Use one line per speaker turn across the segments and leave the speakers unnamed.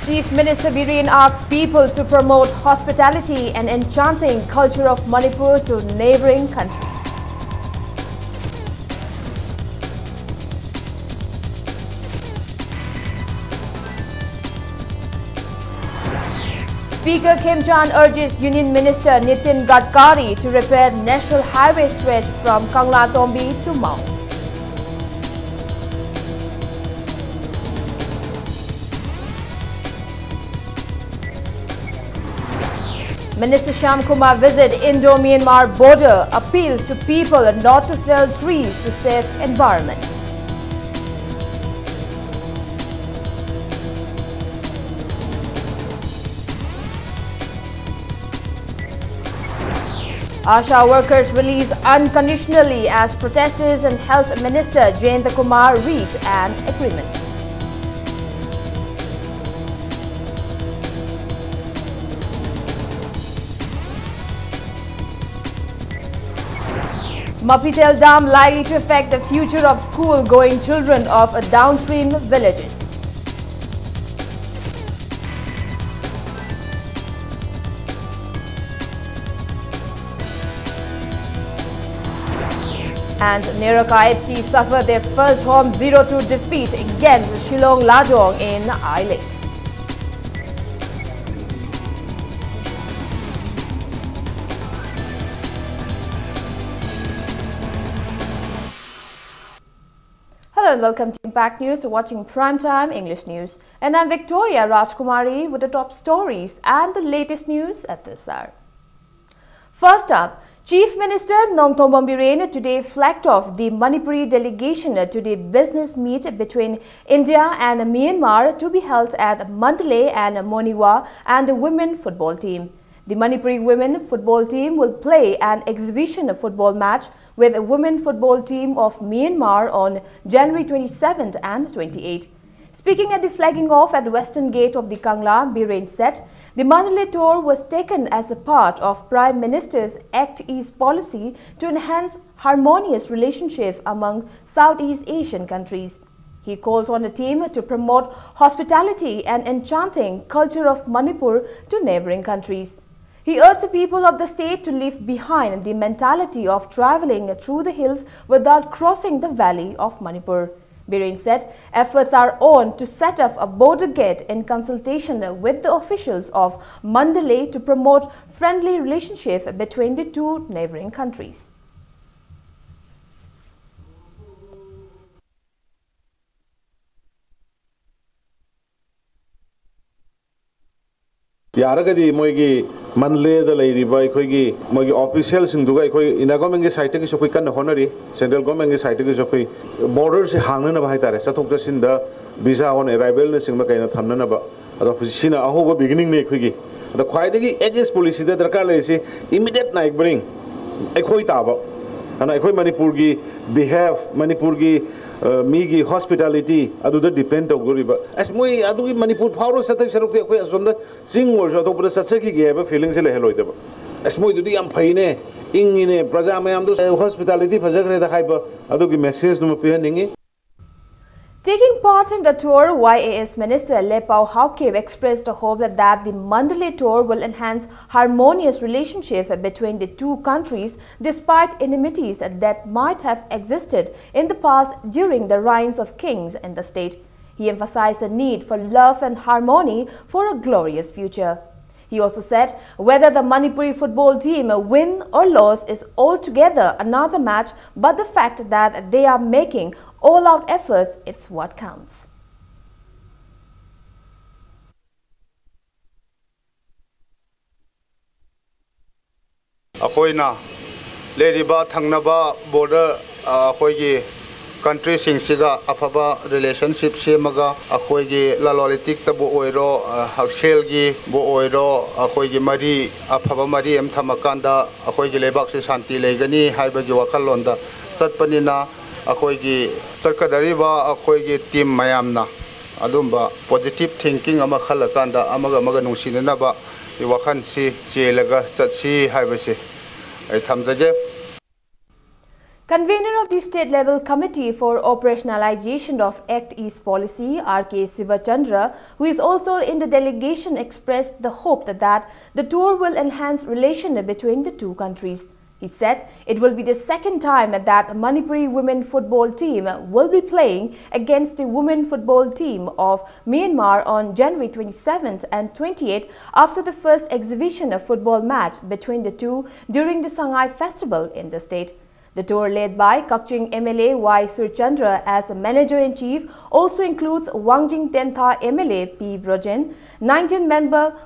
Chief Minister Biren asks people to promote hospitality and enchanting culture of Manipur to neighbouring countries. Speaker Kim Chan urges Union Minister Nitin Gadkari to repair national highway stretch from Kangla Tombi to Mount. Minister Shyam Kumar visit Indo-Myanmar border, appeals to people not to fell trees to save environment. Asha workers released unconditionally as protesters and Health Minister Jayanta Kumar reach an agreement. Mapitel Dam likely to affect the future of school-going children of downstream villages. And Neraka FC suffered their first home 0-2 defeat against Shillong Lajong in I-League. Hello and welcome to Impact News. You're watching Primetime English News. And I'm Victoria Rajkumari with the top stories and the latest news at this hour. First up, Chief Minister Nongthong Biren today flagged off the Manipuri delegation to the business meet between India and Myanmar to be held at Mandalay and Moniwa and the women football team. The Manipuri women football team will play an exhibition football match with the women football team of Myanmar on January 27th and 28th. Speaking at the flagging off at the western gate of the Kangla, Biren said the Mandalay tour was taken as a part of Prime Minister's Act East policy to enhance harmonious relationship among Southeast Asian countries. He calls on the team to promote hospitality and enchanting culture of Manipur to neighbouring countries. He urged the people of the state to leave behind the mentality of travelling through the hills without crossing the valley of Manipur. Biren said efforts are on to set up a border gate in consultation with the officials of Mandalay to promote friendly relationship between the two neighbouring countries.
Yaragadi Moigi Manle the Lady by Kogi Mogi officials in Dugai Inagoming citing is of honorary central government citing is of borders hanging of Haitare, Satokas in the visa on arrival in Makana Tananaba, Adofisina Ahoba beginning Neki. The quietly edges policy that the car is immediate night bring Ekoitaba and Ekoi Manipurgi behave Manipurgi. Migi hospitality adu the depend of Guriba. As Mui Adu Manipur power Satak Saruk from the sing was out of the Satsaki gave a feeling hello. As Mui to the Ampine, in a Prazamayam hospitality for the hyper Adugi messages no appearing.
Taking part in the tour, YAS Minister Lepao Haukev expressed a hope that the Mandalay tour will enhance harmonious relationship between the two countries despite enmities that might have existed in the past during the reigns of kings in the state. He emphasized the need for love and harmony for a glorious future. He also said whether the Manipuri football team win or lose is altogether another match, but the fact that they are making all-out efforts, it's what counts.
Akoina leriba thangnaba border akoigi country singsiga afaba relationship semaga akoigi lalolitik tabu oiro hakselgi bo oiro akoigi mari afaba mari em thamakanda akoigi lebak se shanti legani haibagi wakalonda chatpanina akoigi chakadariba akoigi team mayamna adumba positive thinking ama khalakanda amaga nungsinanaba I wakhan si chelaga chatsi haibase ai thamjaje.
Convener of the State Level Committee for Operationalization of Act East Policy, R.K. Sivachandra, who is also in the delegation, expressed the hope that the tour will enhance relations between the two countries. He said it will be the second time that Manipuri women football team will be playing against the women football team of Myanmar on January 27th and 28th after the first exhibition of football match between the two during the Sangai festival in the state. The tour led by Kakching MLA Y. Surchandra as manager-in-chief also includes Wangjing Tentha MLA P. Brojen, 19-member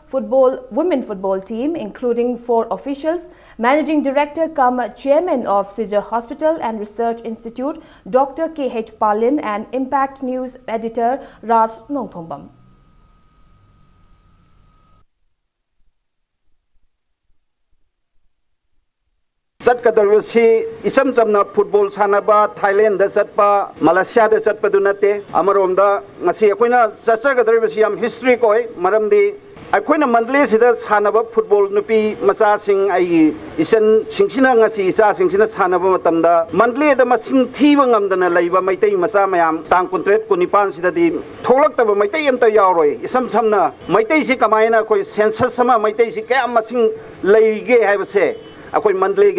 women football team including 4 officials, Managing Director cum Chairman of Scissor Hospital and Research Institute Dr. K.H. Palin and Impact News Editor Raj Nongthombam.
Kadalwasi isam samna football sanaba Thailand da chatpa Malaysia da chatpa dunate amaronda ngasi akoina chacha kadalwasi yam history koi maramdi akoina mandle sida sanaba football nupi macha sing ai isan singsina ngasi isa singsina sanaba matamda mandle da masing thiba ngamdana leiba maitai macha mayam tang contract kunipan sida di tholak taba maitai amta yauroi isam samna maitai si kamaina koi census sama maitai si kaya masing leige haibase
Manipuri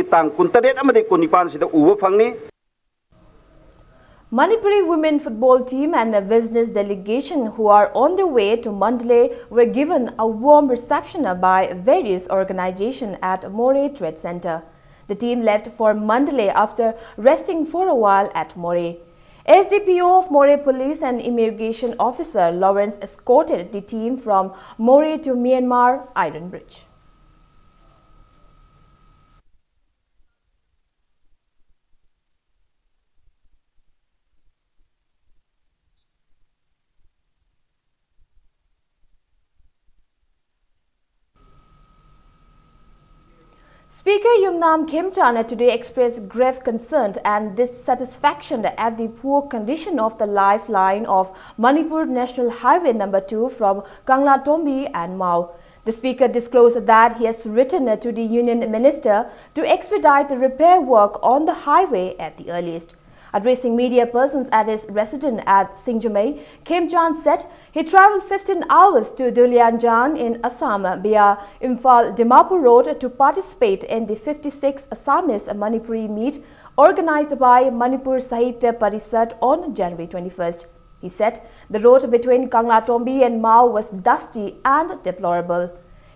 women football team and a business delegation who are on their way to Mandalay were given a warm reception by various organizations at Moreh Trade Center. The team left for Mandalay after resting for a while at Moreh. SDPO of Moreh Police and Immigration Officer Lawrence escorted the team from Moreh to Myanmar Iron Bridge. Speaker Yumnam Khemchand today expressed grave concern and dissatisfaction at the poor condition of the lifeline of Manipur National Highway No. 2 from Kangla Tombi and Mao. The speaker disclosed that he has written to the Union Minister to expedite the repair work on the highway at the earliest. Addressing media persons at his residence at Singjamei, Khemchand said he travelled 15 hours to Dulianjan in Assam via Imphal-Dimapur Road to participate in the 56th Assamese Manipuri meet organized by Manipur Sahitya Parisad on January 21st. He said the road between Kangla Tombi and Mao was dusty and deplorable.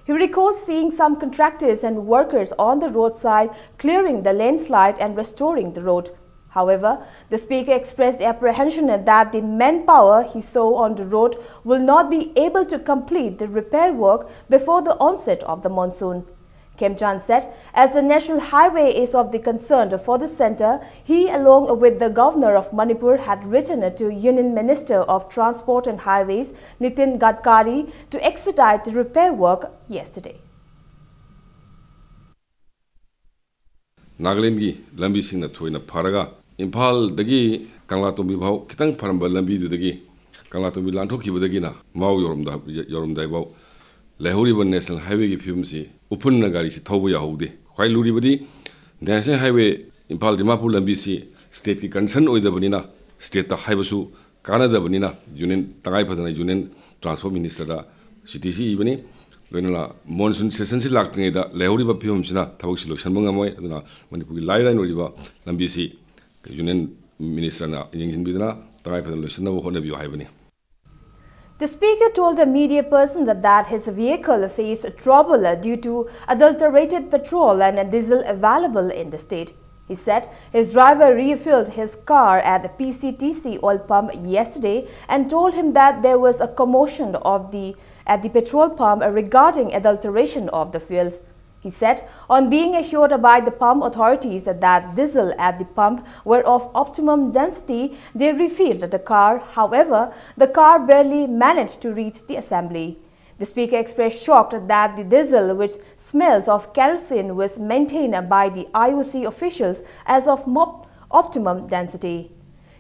He recalls seeing some contractors and workers on the roadside clearing the landslide and restoring the road. However, the speaker expressed apprehension that the manpower he saw on the road will not be able to complete the repair work before the onset of the monsoon. Khemchand said, as the national highway is of the concern for the centre, he along with the governor of Manipur had written to Union Minister of Transport and Highways Nitin Gadkari to expedite the repair work yesterday.
Nagaland gi lambi sing na thoina pharaga Imphal dagi Kangla Tombi bhau kitang pharamba lambi du dagi Kangla Tombi lanthok ki budagi na mau yorum dai bau lehuri ban national highway gi phim si upun na gari si thobu ya haude khwai luri badi national highway Imphal Dimapur lambi si state ki concern oida bani na state ta haibasu Canada bani na union tangai phadana union transport minister da CTC bani Loinala monsoon session si lakting da lehuri ba phim sina thawuk si lotion banga moi aduna Manipur gi line oriba lambi si Union Minister na yingin bidna tangai phadan lotion na ho na bi haibani.
The speaker told the media person that his vehicle faced trouble due to adulterated petrol and diesel available in the state. He said his driver refilled his car at the PCTC oil pump yesterday and told him that there was a commotion at the petrol pump regarding adulteration of the fuels. He said, on being assured by the pump authorities that diesel at the pump were of optimum density, they refilled the car. However, the car barely managed to reach the assembly. The speaker expressed shock that the diesel, which smells of kerosene, was maintained by the IOC officials as of optimum density.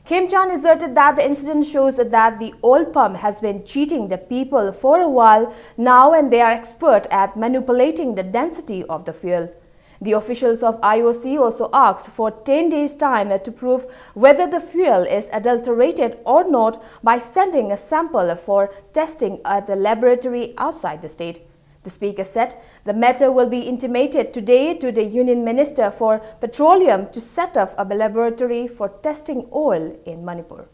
Khemchand asserted that the incident shows that the oil pump has been cheating the people for a while now and they are expert at manipulating the density of the fuel. The officials of IOC also asked for 10 days' time to prove whether the fuel is adulterated or not by sending a sample for testing at the laboratory outside the state. The speaker said the matter will be intimated today to the Union Minister for Petroleum to set up a laboratory for testing oil in Manipur.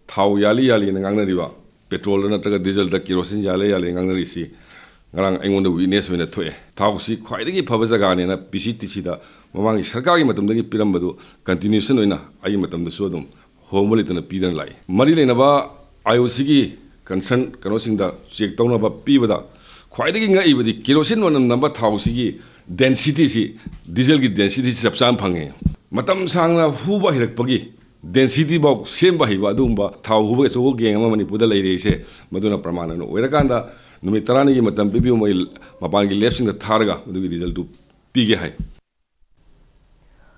Thau yali ngang riba petrol na taga diesel da kerosene yali ngang risi ngarang engon da witness wena thoe thau si khwaidagi phaba jaga ne na PCTC da mamangi sarkari matam dagi piram badu continuation oina ai matam da so dum homoli tana pidan lai mari le na ba IOC gi concern kano sing da check tawna ba pi bada khwaidagi ngai badi kerosene wanam namba thau si gi density si diesel gi density si sapsam phange matam sangna huba hirak pagi density box same bahiba dumba thau huba so geng ama Manipur da lai reise maduna pramana no oirakanda numi tarani gi matam bibi moi mapan gi left sing da tharga du gi result du pige hai.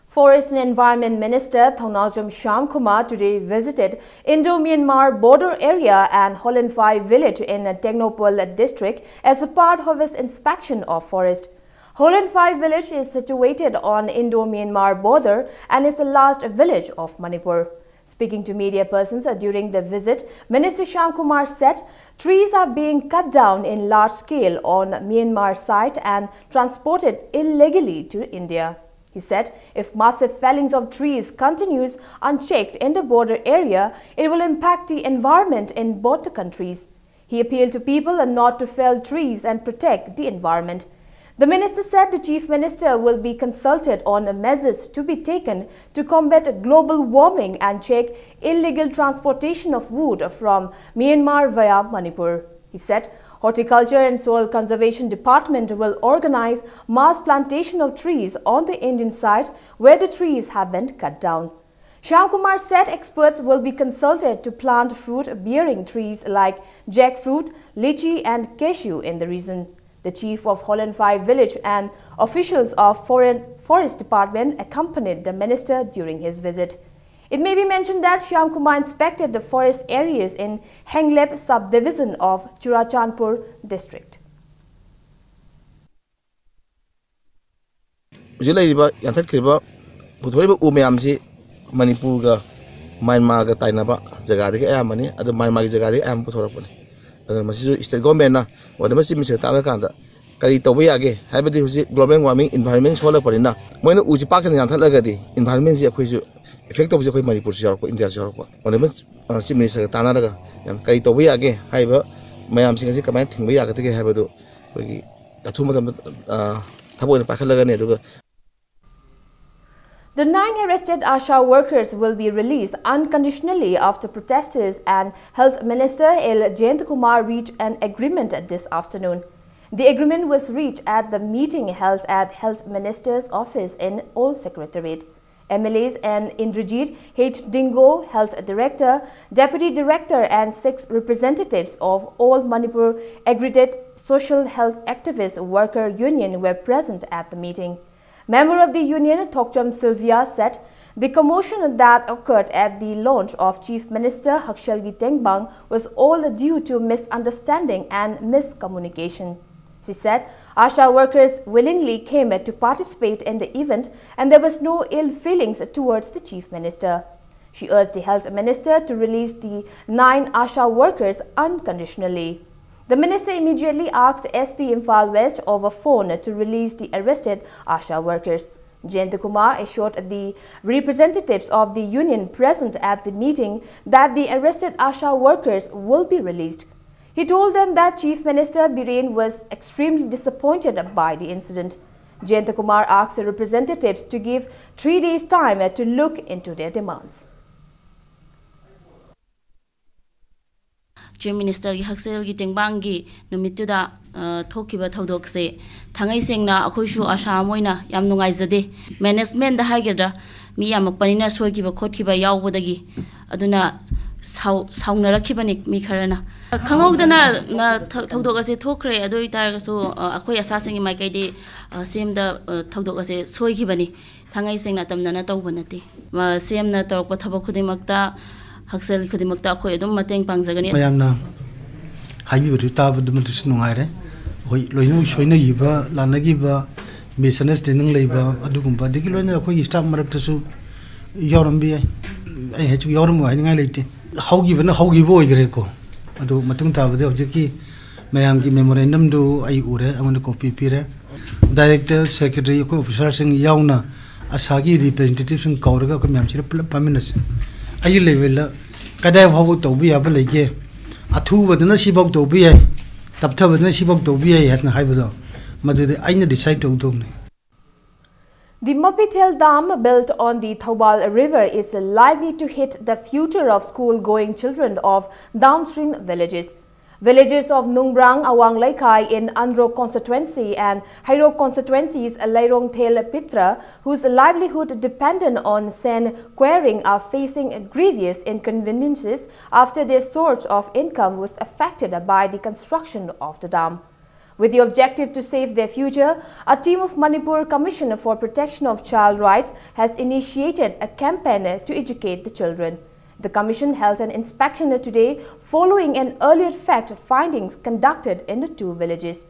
Forest and Environment Minister Thaunawjam Shyam Kumar today visited Indo-Myanmar border area and Holenphai village in Technopol district as a part of his inspection of forest. Holenphai village is situated on Indo-Myanmar border and is the last village of Manipur. Speaking to media persons during the visit, Minister Shyam Kumar said trees are being cut down in large scale on Myanmar side and transported illegally to India. He said if massive fellings of trees continues unchecked in the border area, it will impact the environment in both the countries. He appealed to people not to fell trees and protect the environment. The minister said the Chief Minister will be consulted on measures to be taken to combat global warming and check illegal transportation of wood from Myanmar via Manipur. He said Horticulture and Soil Conservation Department will organize mass plantation of trees on the Indian side where the trees have been cut down. Shyam Kumar said experts will be consulted to plant fruit-bearing trees like jackfruit, lychee and cashew in the region. The chief of Holenphai village and officials of Forest Department accompanied the minister during his visit. It may be mentioned that Shyam Kumar inspected the forest areas in Henglep subdivision of Churachandpur district.
Manipur ga Myanmar ga tainaba jaga de ka amani adu Myanmar jaga de am puthorapani adu masi state government na wada masi mise ta ka da kari tobe age habadi husi global warming environment sola parina moina uji pak jan thalaga di environment ji akhoi ju effect of akhoi Manipur ji ko India ji ko wada mas si minister ta na daga yam kari tobe age haiba mayam sing ji kamai thingba ya ga de habadu kogi athuma thaboi pa khalaga ne duga.
The 9 arrested ASHA workers will be released unconditionally after protesters and Health Minister L. Jayant Kumar reached an agreement this afternoon. The agreement was reached at the meeting held at Health Minister's office in Old Secretariat. MLAs and Indrajit H. Dingo, Health Director, Deputy Director and 6 representatives of all Manipur Aggregate Social Health Activist Worker Union were present at the meeting. Member of the union, Thokcham Sylvia, said the commotion that occurred at the launch of Chief Minister Hakshalgi Tengbang was all due to misunderstanding and miscommunication. She said ASHA workers willingly came to participate in the event and there was no ill feelings towards the Chief Minister. She urged the Health Minister to release the 9 ASHA workers unconditionally. The minister immediately asked SP Imphal West over phone to release the arrested ASHA workers. Jayant Kumar assured the representatives of the union present at the meeting that the arrested ASHA workers will be released. He told them that Chief Minister Biren was extremely disappointed by the incident. Jayant Kumar asked the representatives to give 3 days' time to look into their demands.
Chief Minister gi Hakshalgi Tengbang gi numituda thokiba thodok se thangai sengna akhoishu asha moina yam nungai jade management da hagedra mi yam panina soikiba khotkiba yawbodagi aduna sauna rakhibani mi kharana khangogdana na thodok ase thokre adoi tar so akhoi asa sengi mai kai de semda thodok ase soikibani thangai sengna tamna tawbanati semna torpa thabak khudimakta Haksal Kudimakta Koyadum Mateng Pangzagani. Mayamna Habi Rita Dumatis Nungare,
hoi loino soina yiba lanagi ba misunderstanding leiba adugumba digi loina khoi staff marak tasu yorambi ai hechu yoram ai ngai leite haugi bana haugi bo igre ko adu matung ta bade objeki mayam ki memorandum do ai ure amon copy pire director secretary ko officer sing yauna asagi representative sing kauraga ko myam chira paminas ai level la kadai bhabu to bi aba lege athu badana sibok to bi ai taptha badana sibok to bi ai hatna haibado madude aina decide to do ne.
The Mapithel Dam, built on the Thobal River, is likely to hit the future of school-going children of downstream villages. Villagers of Nungbrang, Awang Laikai in Andro constituency and Hairo constituencies Lairong Thel Pitra, whose livelihood dependent on sand quarrying, are facing grievous inconveniences after their source of income was affected by the construction of the dam. With the objective to save their future, a team of Manipur Commission for Protection of Child Rights has initiated a campaign to educate the children. The Commission held an inspection today following an earlier fact findings conducted in the two villages.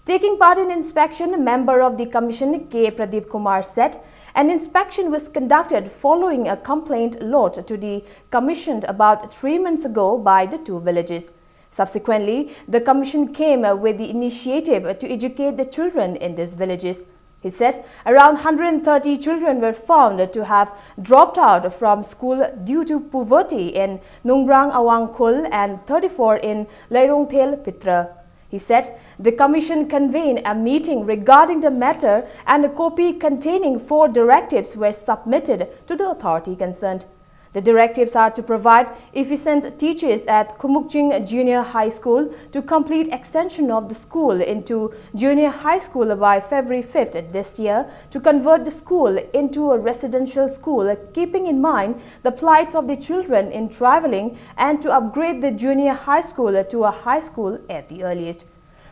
Taking part in inspection, a member of the Commission, K. Pradeep Kumar, said an inspection was conducted following a complaint lodged to the Commission about 3 months ago by the two villages. Subsequently, the Commission came with the initiative to educate the children in these villages. He said around 130 children were found to have dropped out from school due to poverty in Nungbrang Awang Khul and 34 in Lairong Thel Pitra. He said the Commission convened a meeting regarding the matter and a copy containing 4 directives were submitted to the authority concerned. The directives are to provide efficient teachers at Kumukjing Junior High School to complete extension of the school into Junior High School by February 5th this year, to convert the school into a residential school, keeping in mind the plights of the children in traveling, and to upgrade the Junior High School to a high school at the earliest.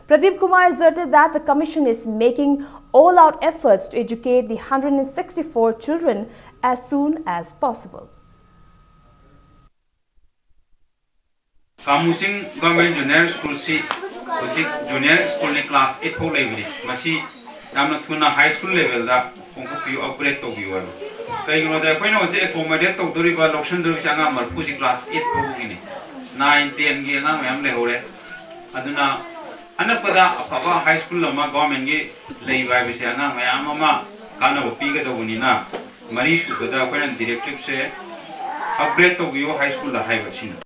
Pradeep Kumar asserted that the Commission is making all-out efforts to educate the 164 children as soon as possible.
Kamusing Government Junior School si Junior School ni class 8 ho level masi namna thuna high school level da kongku pi upgrade to biwa kai no da koi no se accommodate to dori ba location dori changa mar puji class 8 ho gini 9 10 gi na mayam le hore aduna anapada apaba high school lama government gi lei ba bi se na mayam ma kana pi ga do ni na mari shu ga da koi directive se upgrade to biwa high school la hai ba chin.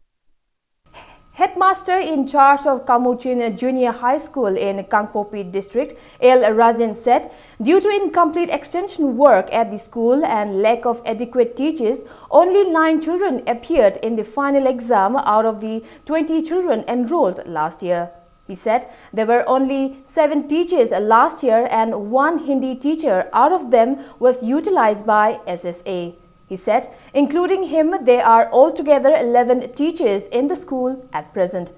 Headmaster in charge of Kamuchin Junior High School in Kangpopi district, L. Rajan, said due to incomplete extension work at the school and lack of adequate teachers, only 9 children appeared in the final exam out of the 20 children enrolled last year. He said there were only 7 teachers last year and 1 Hindi teacher out of them was utilized by SSA. He said, including him, there are altogether 11 teachers in the school at present.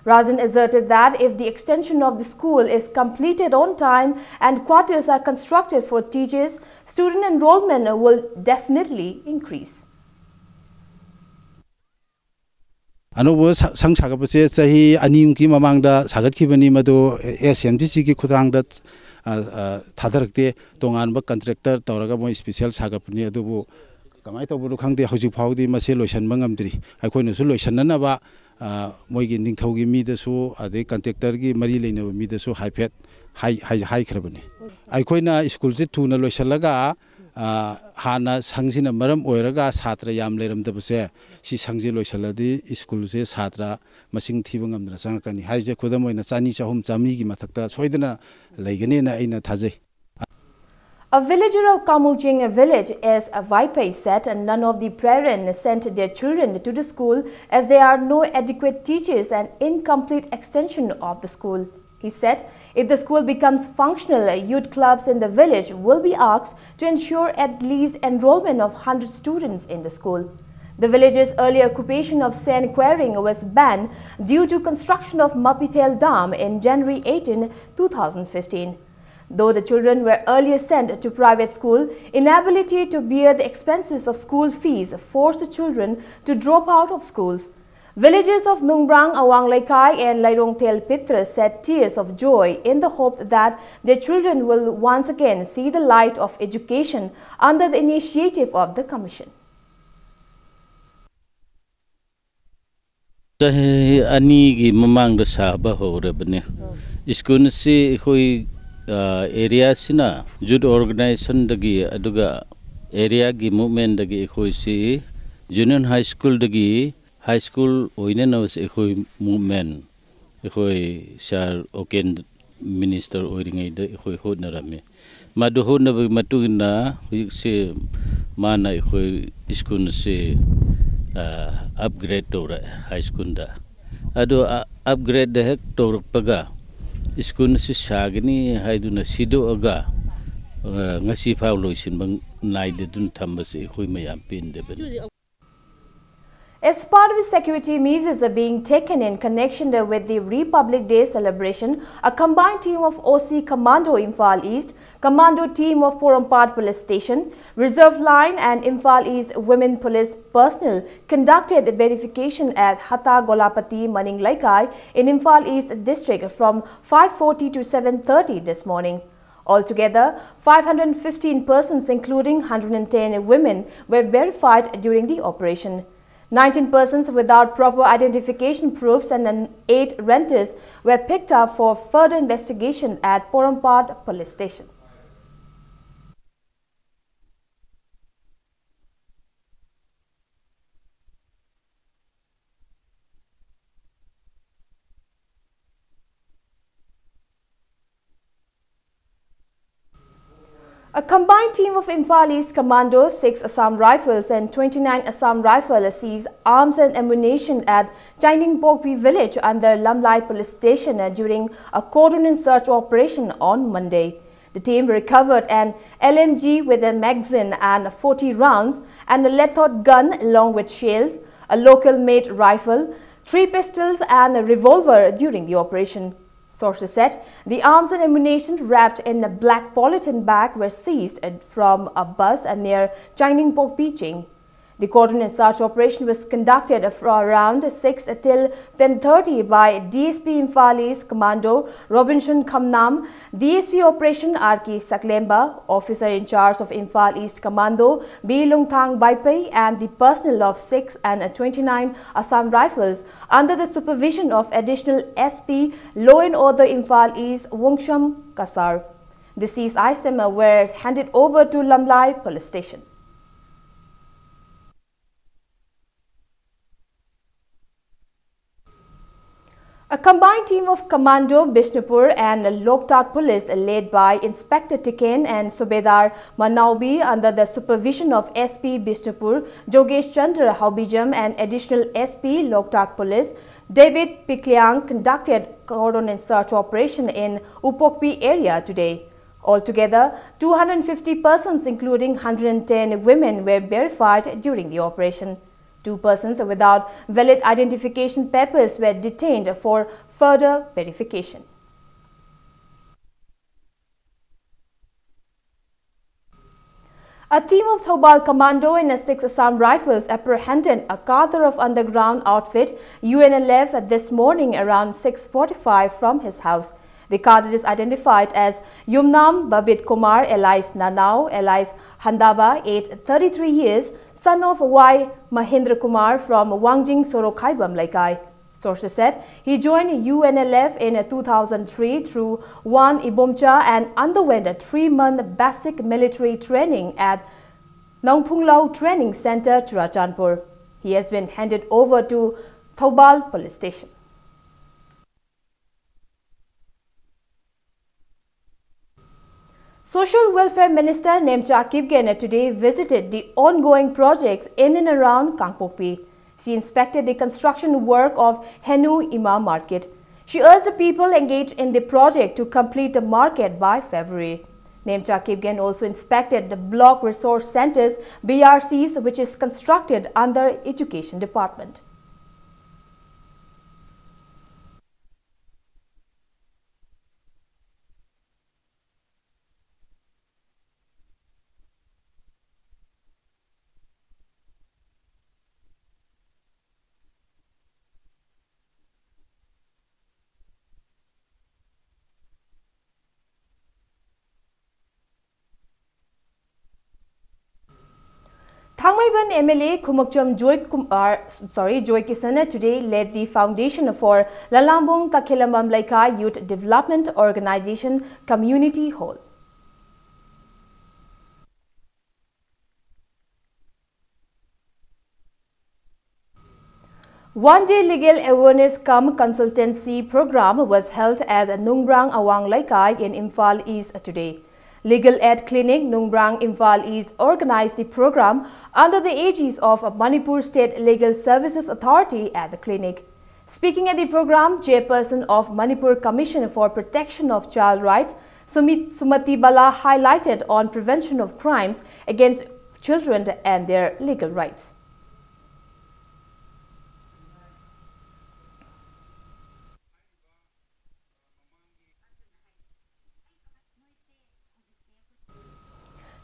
Rajan asserted that if the extension of the school is completed on time and quarters are constructed for teachers, student enrollment will definitely increase.
Anobo sang sagapase chahi anim ki mamangda sagatkhibani madu SMTC ki khudangda thadarakte tongan ba contractor tawraga mo special sagapni adubu kamai to buru khangde hoji phawdi mase loisan bangamdri aikoina su loisanna ba moigi ningthaugi mi da su ade contractor gi mari leina mi da su haipet hai khrabani aikoina school se thuna loisalaga hana sangsina maram oiraga satra yam leram da base si sangje loisaladi school se satra masing thibangam na sangkani haije khodamoina chani chahum chamni gi mathakta soidana leigane na aina thajai.
A villager of Kamujing village, as Vaipai, said none of the parents sent their children to the school as there are no adequate teachers and incomplete extension of the school. He said if the school becomes functional, youth clubs in the village will be asked to ensure at least enrollment of 100 students in the school. The village's earlier occupation of sand quarrying was banned due to construction of Mapithel Dam in January 18, 2015. Though the children were earlier sent to private school, inability to bear the expenses of school fees forced the children to drop out of schools. Villagers of Nungbrang, Awang Laikai and Lairong Tel Pitra shed tears of joy in the hope that their children will once again see the light of education under the initiative of the Commission.
Ani gi mamang da saba horabne iskun si khoi area sina youth organization dagi aduga area gi movement dagi khoi si junior high school dagi high school oine no se khoi movement khoi sar oken minister oiringai da khoi hod na rame madu hod na matugina se mana khoi iskun se upgrade to high school da ado upgrade da hek to paga school si sagni haiduna sido aga ngasi faw loisin bang naide dun thambase khoi mayam pin de ben.
As part of the security measures are being taken in connection with the Republic Day celebration, a combined team of OC Commando Imphal East, Commando team of Porampad Police Station, Reserve Line and Imphal East Women Police personnel conducted verification at Hata Golapati Maning Laikai in Imphal East district from 5:40 to 7:30 this morning. Altogether, 515 persons including 110 women were verified during the operation. 19 persons without proper identification proofs and 8 renters were picked up for further investigation at Porampad Police Station. A combined team of Imphal East Commandos, 6 Assam Rifles and 29 Assam Rifles seized arms and ammunition at Chainingpokpi village under Lamlai Police Station during a cordon and search operation on Monday. The team recovered an LMG with a magazine and 40 rounds and a lethot gun along with shells, a local-made rifle, 3 pistols and a revolver during the operation. Sources said the arms and ammunition wrapped in a black polythene bag were seized from a bus near Chainingpok Beaching. The cordon and search operation was conducted from around 6 till 10:30 by DSP Imphal East Commando Robinson Khamnam, DSP Operation R.K. Saklemba, Officer in charge of Imphal East Commando B. Lungthang Baipai and the personnel of 6 and 29 Assam Rifles under the supervision of Additional SP Law and Order Imphal East Wongsham Kasar. The seized items were handed over to Lamlai Police Station. A combined team of Commando Bishnupur and Loktak Police led by Inspector Tiken and Subedar Manaubi under the supervision of SP Bishnupur, Jogesh Chandra Haubijam and additional SP Loktak Police, David Pikliang conducted cordon and search operation in Upokpi area today. Altogether, 250 persons including 110 women were verified during the operation. 2 persons without valid identification papers were detained for further verification. A team of Thobal Commando and 6 Assam Rifles apprehended a cadre of underground outfit UNLF this morning around 6:45 from his house. The cadre is identified as Yumnam Babit Kumar alias Nanau alias Handaba, aged 33 years, son of Y. Mahindra Kumar from Wangjing Sorokhaibam Laikai. Sources said he joined UNLF in 2003 through Wan Ibomcha and underwent a 3-month basic military training at Nongphunglau Training Center, Churachandpur. He has been handed over to Thobal Police Station. Social Welfare Minister Nemcha Kipgen today visited the ongoing projects in and around Kangpokpi. She inspected the construction work of Henu Ima Market. She urged the people engaged in the project to complete the market by February. Nemcha Kipgen also inspected the Block Resource Centers BRCs, which is constructed under Education Department. Thangmaiban MLA Khumokcham Joy Kisana today led the foundation for Lalambung Takhelambam Laikai Youth Development Organization Community Hall. One-day legal awareness cum consultancy program was held at Nungbrang Awang Laikai in Imphal East today. Legal Aid Clinic Nungbrang Imphal East organized the program under the aegis of Manipur State Legal Services Authority at the clinic. Speaking at the program, Chairperson of Manipur Commission for Protection of Child Rights, Sumati Bala, highlighted on prevention of crimes against children and their legal rights.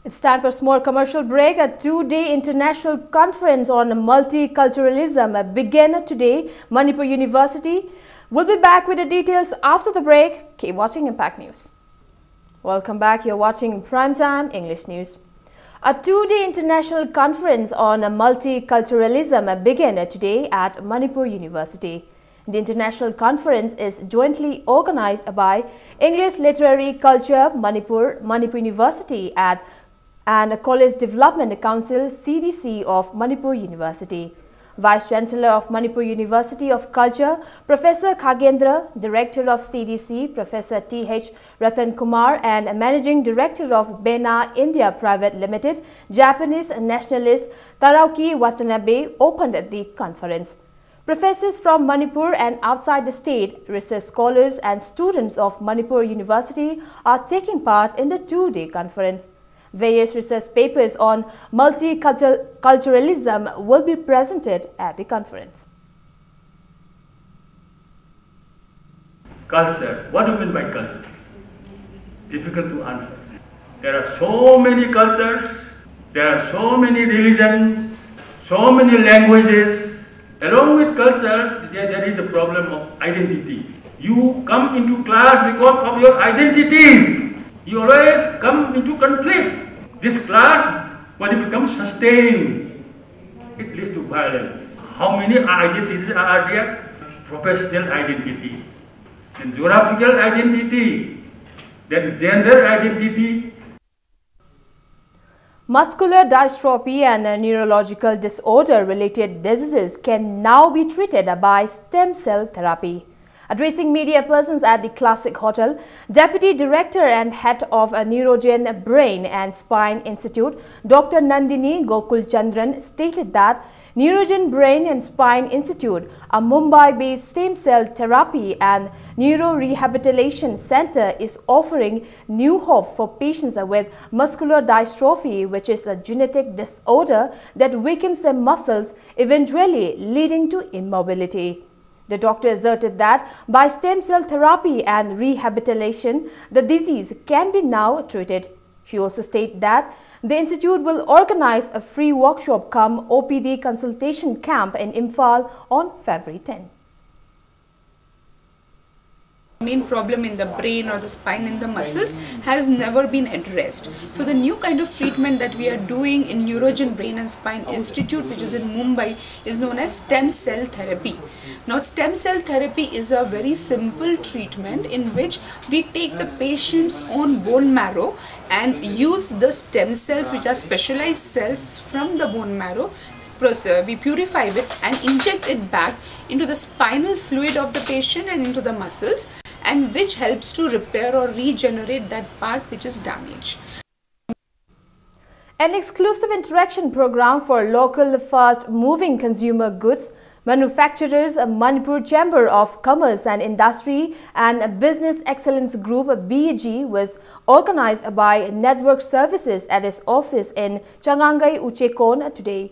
It's time for a small commercial break. A two-day international conference on multiculturalism began today, Manipur University. We'll be back with the details after the break. Keep watching Impact News. Welcome back. You're watching Primetime English News. A two-day international conference on multiculturalism began today at Manipur University. The international conference is jointly organized by English Literary Culture Manipur University and College Development Council CDC of Manipur University. Vice Chancellor of Manipur University of Culture, Professor Khagendra, Director of CDC, Professor T.H. Ratan Kumar, and Managing Director of Bena India Private Limited, Japanese nationalist Tarauki Watanabe opened the conference. Professors from Manipur and outside the state, research scholars and students of Manipur University are taking part in the two-day conference. Various research papers on multiculturalism will be presented at the conference.
Culture. What do you mean by culture? Difficult to answer. There are so many cultures, there are so many religions, so many languages. Along with culture, there is the problem of identity. You come into class because of your identities. You always come into conflict. This class, when it becomes sustained, it leads to violence. How many identities are there? Professional identity, then geographical identity, then gender identity.
Muscular dystrophy and neurological disorder-related diseases can now be treated by stem cell therapy. Addressing media persons at the Classic Hotel, Deputy Director and Head of Neurogen Brain and Spine Institute, Dr. Nandini Gokulchandran, stated that Neurogen Brain and Spine Institute, a Mumbai-based stem cell therapy and neuro-rehabilitation center, is offering new hope for patients with muscular dystrophy, which is a genetic disorder that weakens their muscles, eventually leading to immobility. The doctor asserted that by stem cell therapy and rehabilitation, the disease can be now treated. She also stated that the institute will organize a free workshop cum OPD consultation camp in Imphal on February 10.
Main problem in the brain or the spine and the muscles has never been addressed. So the new kind of treatment that we are doing in Neurogen Brain and Spine Institute, which is in Mumbai, is known as stem cell therapy. Now stem cell therapy is a very simple treatment in which we take the patient's own bone marrow and use the stem cells, which are specialized cells from the bone marrow. We purify it and inject it back into the spinal fluid of the patient and into the muscles, and which helps to repair or regenerate that part which is damaged.
An exclusive interaction program for local fast-moving consumer goods manufacturers, Manipur Chamber of Commerce and Industry and Business Excellence Group BEG was organized by Network Services at its office in Changangai Uchekon today.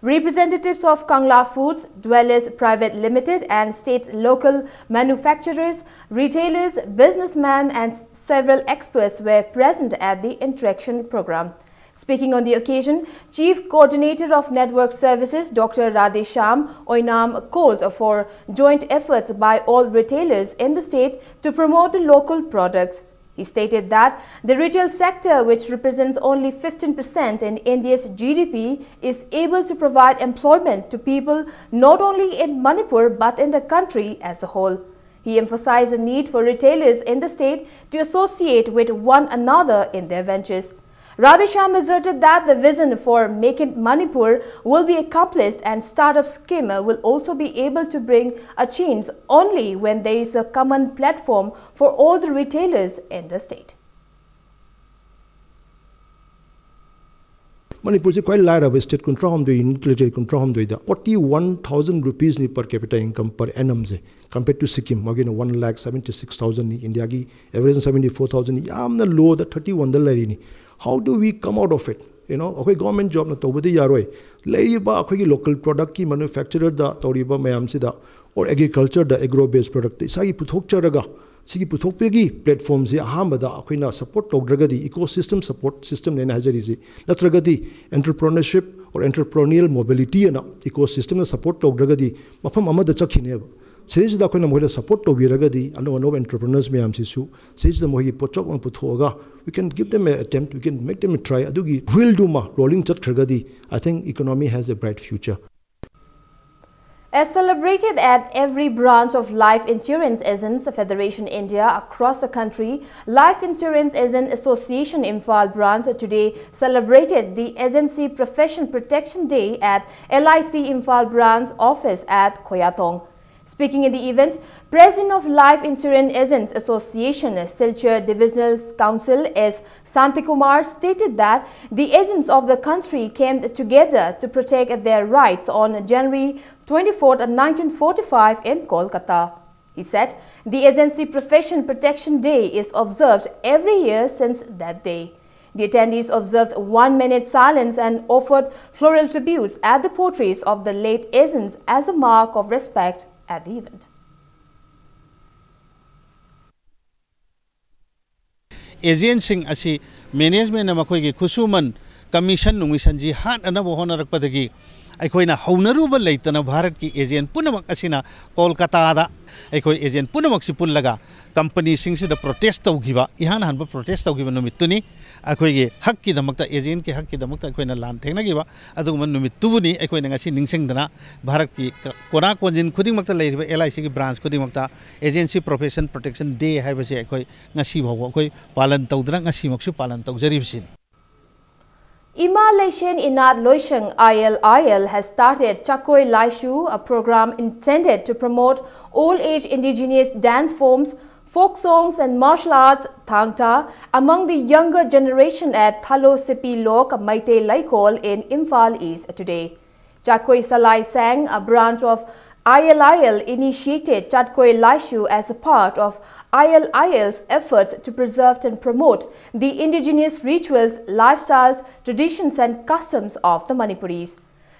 Representatives of Kangla Foods, Dwellers Private Limited and state's local manufacturers, retailers, businessmen and several experts were present at the interaction program. Speaking on the occasion, Chief Coordinator of Network Services, Dr. Radhesham Oinam, called for joint efforts by all retailers in the state to promote the local products. He stated that the retail sector, which represents only 15% in India's GDP, is able to provide employment to people not only in Manipur but in the country as a whole. He emphasized the need for retailers in the state to associate with one another in their ventures. Radhesham asserted that the vision for Make in Manipur will be accomplished and startup scheme will also be able to bring a change only when there is a common platform for all the retailers in the state.
Manipur is quite large of state control military control 41,000 rupees per capita income per annum compared to Sikkim 1,76,000 India ki average 74,000 yamna low the 31 the how do we come out of it? You know, okay, government job na tobadi yaroi. Laiba okay local product ki manufacturer da toriba mayam sida or agriculture da agro based product isagi puthok charaga sigi puthok pegi platforms ya hamada okay na support togragadi ecosystem support system ne hajari ji natragadi entrepreneurship or entrepreneurial mobility na ecosystem na support togragadi mafam amada chakhine Says the Koina support to Viragadi and no entrepreneurs may am sisu, says the Mohi Pochok and Putoga, we can give them an attempt, we can make them a try. Adugi, real Duma, rolling chat Kragadi. I think economy has a bright future.
As celebrated at every branch of Life Insurance Agents Federation India across the country, Life Insurance Agent Association Imphal branch today celebrated the Agency Profession Protection Day at LIC Imphal branch office at Khoyatong. Speaking in the event, President of Life Insurance Agents Association Silchar Divisional Council S. Santikumar stated that the agents of the country came together to protect their rights on January 24, 1945 in Kolkata. He said the Agency Profession Protection Day is observed every year since that day. The attendees observed 1 minute silence and offered floral tributes at the portraits of the late agents as a mark of respect at the event.
Agency asi management na makoy kusuman commission numisan ji hat anabo honarakpadagi aikoina haunaruba leitana Bharat ki agent punamak asina Kolkata da aikoi agent punamak si pullaga company sing si da protest tawgiba ihan hanba protest tawgiba numituni akoi ge hakki damakta agent ki hakki damakta aikoina lan thengna giba aduguma numitubuni aikoina ngasi ningsingdana Bharat ki kona konjin khudingmakta leiriba LIC ki branch khudingmakta agency profession protection day haibase aikoi ngasi bhawa akoi palan tawdra ngasi maksu palan tawjaribsini.
Ima Leishen Inat Loisheng IL has started Chakoi Laishu, a program intended to promote old-age indigenous dance forms, folk songs and martial arts Thangta among the younger generation at Thalo Sipi Lok Maite Laikol in Imphal East today. Chakoi Salai Sang, a branch of ILIL, initiated Chatkoi Laishu as a part of ILIL's efforts to preserve and promote the indigenous rituals, lifestyles, traditions and customs of the Manipuris.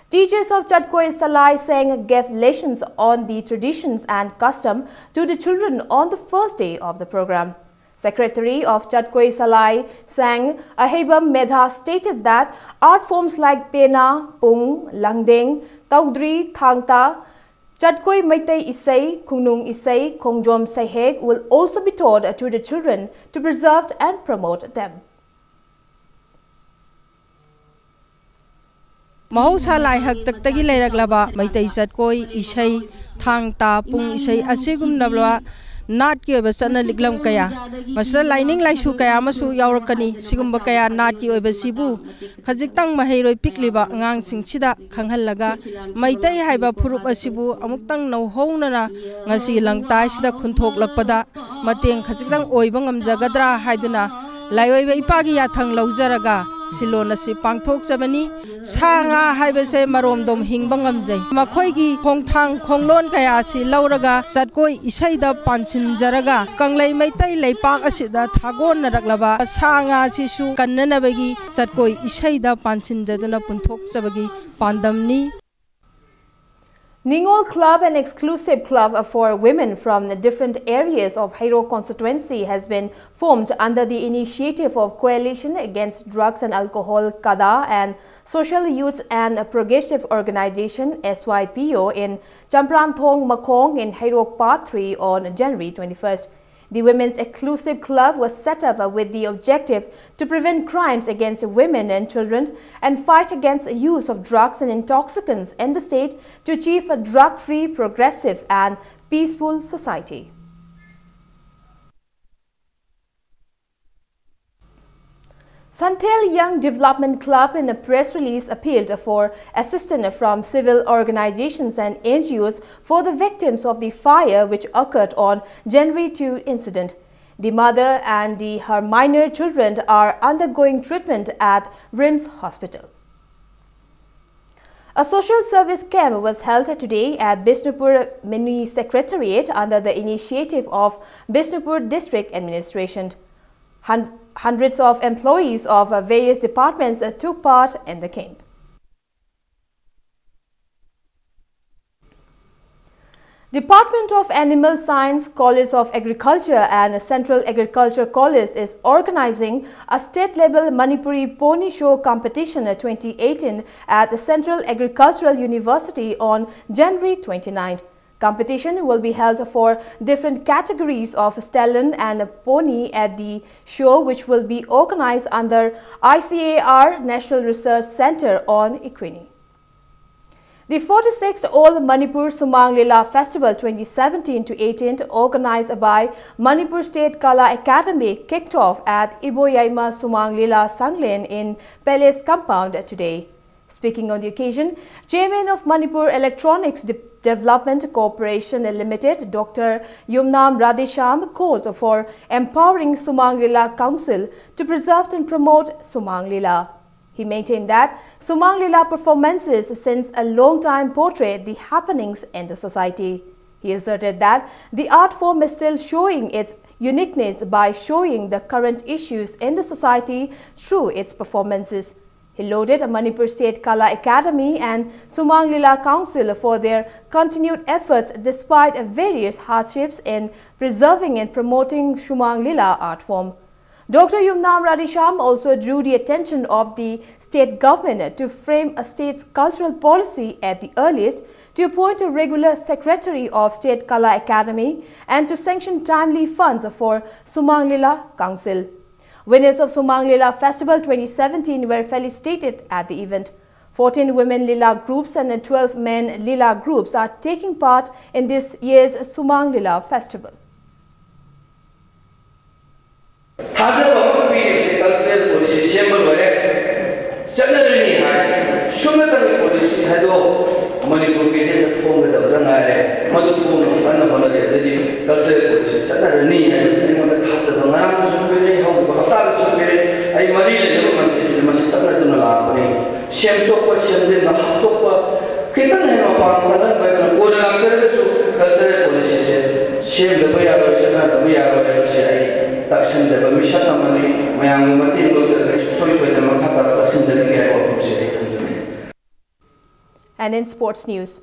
Teachers of Chatkoi Salai Sang gave lessons on the traditions and custom to the children on the first day of the program. Secretary of Chatkoi Salai Sang, Ahebam Medha, stated that art forms like Pena, Pung, Langdeng, Taudri, Thangta, Chatkoi Maitei Isai, Kunung Isai, Kongjom Saiheg will also be taught to the children to preserve and promote them.
Mahausa lai hak tak tagi lairaglaba Maitei Chatkoi Isai, Thangta, Pung Isai asigum nabla Nat ki oiba sana liglam kaya masla lining laisu kaya masu yaurakani sigumba kaya nat ki oiba sibu khajiktang maheiroi pikliba ngang singsida khanghallaga maitai haiba phurup asibu amuktang nauhounana ngasi langtai sida khunthok lakpada mateng khajiktang oiba ngamjagadra haiduna laioiba ipagi yathang laujaraga silon asi pangthok sabani sanga haibase maromdom hingbang ngamjai makhoi gi khongthang khonglon kaya si lauraga satkoi isaida panchin jaraga kanglai maitai leipak asida thagon naraklaba sanga sisu kannanabagi satkoi isaida panchin jaduna punthok sabagi pandamni.
Ningol Club, an exclusive club for women from the different areas of Hairo constituency, has been formed under the initiative of Coalition Against Drugs and Alcohol KADA and Social Youth and Progressive Organization SYPO in Champranthong Makong in Hairo Part 3 on January 21st. The women's exclusive club was set up with the objective to prevent crimes against women and children and fight against the use of drugs and intoxicants in the state to achieve a drug-free, progressive and peaceful society. Santhal Young Development Club in a press release appealed for assistance from civil organizations and NGOs for the victims of the fire which occurred on January 2 incident. The mother and her minor children are undergoing treatment at RIMS Hospital. A social service camp was held today at Bishnupur Mini Secretariat under the initiative of Bishnupur District Administration. Hundreds of employees of various departments took part in the camp. Department of Animal Science, College of Agriculture and Central Agriculture College is organizing a state-level Manipuri Pony Show competition 2018 at the Central Agricultural University on January 29th. Competition will be held for different categories of stallion and pony at the show, which will be organized under ICAR National Research Center on Equine. The 46th All Manipur Sumang Lila Festival 2017-18 organized by Manipur State Kala Academy kicked off at Iboyaima Sumang Lila Sanglen in Palace Compound today. Speaking on the occasion, Chairman of Manipur Electronics Development Corporation Limited, Dr. Yumnam Radhesham, called for empowering Sumang Lila Council to preserve and promote Sumang Lila. He maintained that Sumang Lila performances since a long time portray the happenings in the society. He asserted that the art form is still showing its uniqueness by showing the current issues in the society through its performances. He lauded Manipur State Kala Academy and Sumang Lila Council for their continued efforts despite various hardships in preserving and promoting Sumang Lila art form. Dr. Yumnam Radhesham also drew the attention of the state government to frame a state's cultural policy at the earliest, to appoint a regular secretary of State Kala Academy and to sanction timely funds for Sumang Lila Council. Winners of Sumang Lila Festival 2017 were felicitated at the event. 14 women Lila groups and 12 men Lila groups are taking part in this year's Sumang Lila Festival.
Manipur ke je phone da da na re madu phone na na re de di culture policy sada ni hai se mo da khasa da na su pe je ho ba ta su pe ai mari le no man ke se ma se ta na tu na la pa ni shem to pa shem je na to pa kitan hai ma pa na ba na ko da culture su culture policy se shem da ba ya ro se na da ba ya ro se ai ta shem da ba mi sha ta ma ni ma yang ma ti lo ja ga so da ma kha ta shem da ke hai ko se
And in sports news,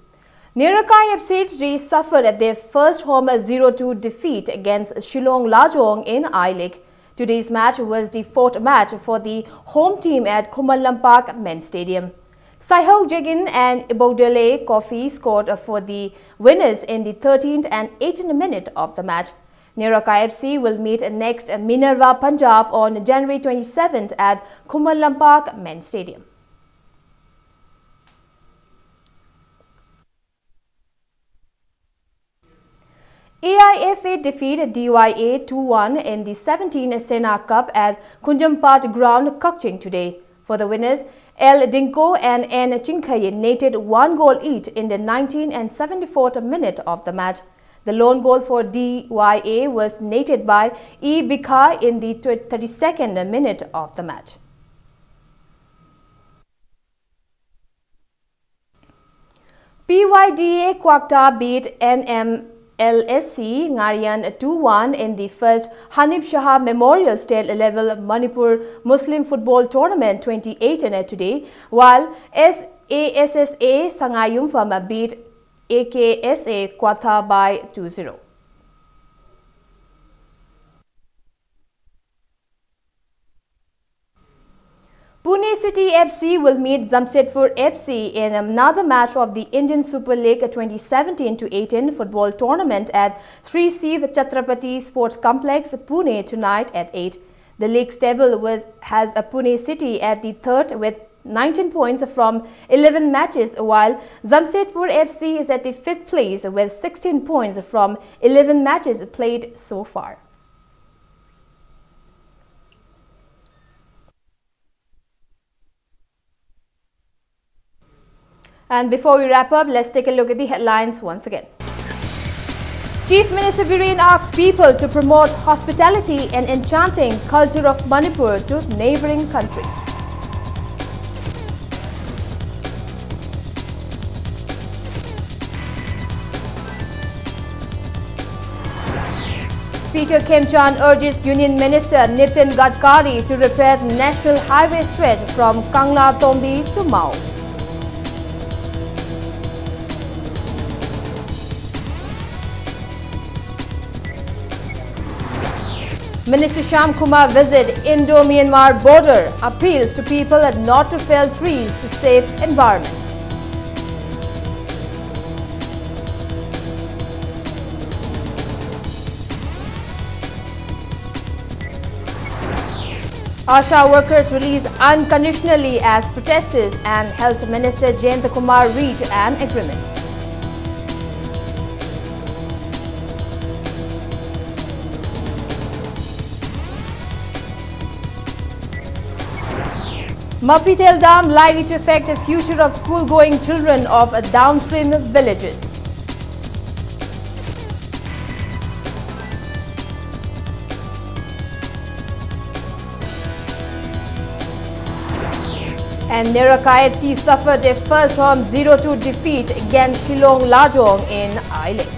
Nerakai FC suffered at their first home 0-2 defeat against Shillong Lajong in I-League. Today's match was the fourth match for the home team at Kumalampak Men's Stadium. Saihok Jegin and Ibodele Kofi scored for the winners in the 13th and 18th minute of the match. Nerakai FC will meet next Minerva Punjab on January 27th at Kumalampak Men's Stadium. AIFA defeated DYA 2-1 in the 17th Sena Cup at Kunjampat Ground, Kukching today. For the winners, El Dinko and N Chinkaye netted 1 goal each in the 19th and 74th minute of the match. The lone goal for DYA was netted by E. Bikha in the 32nd minute of the match. PYDA Kwakta beat NMLSC Ngarian 2-1 in the first Hanif Shah Memorial State Level Manipur Muslim Football Tournament 2018 today, while SASSA Sangayumpham beat AKSA Kwata by 2-0. Pune City FC will meet Jamshedpur FC in another match of the Indian Super League 2017-18 football tournament at Sri Siv Chhatrapati Sports Complex, Pune tonight at 8. The league's table has a Pune City at the third with 19 points from 11 matches, while Jamshedpur FC is at the fifth place with 16 points from 11 matches played so far. And before we wrap up, let's take a look at the headlines once again. Chief Minister Biren asks people to promote hospitality and enchanting culture of Manipur to neighboring countries. Speaker Khemchand urges Union Minister Nitin Gadkari to repair the national highway stretch from Kangla Tombi to Mao. Minister Shyam Kumar visit Indo-Myanmar border, appeals to people not to fell trees to save environment. Asha workers released unconditionally as protesters, and Health Minister Jayant Kumar reached an agreement. Mapitel Dam likely to affect the future of school-going children of downstream villages. And Neraka FC suffered a first home 0-2 defeat against Shillong Lajong in I-League.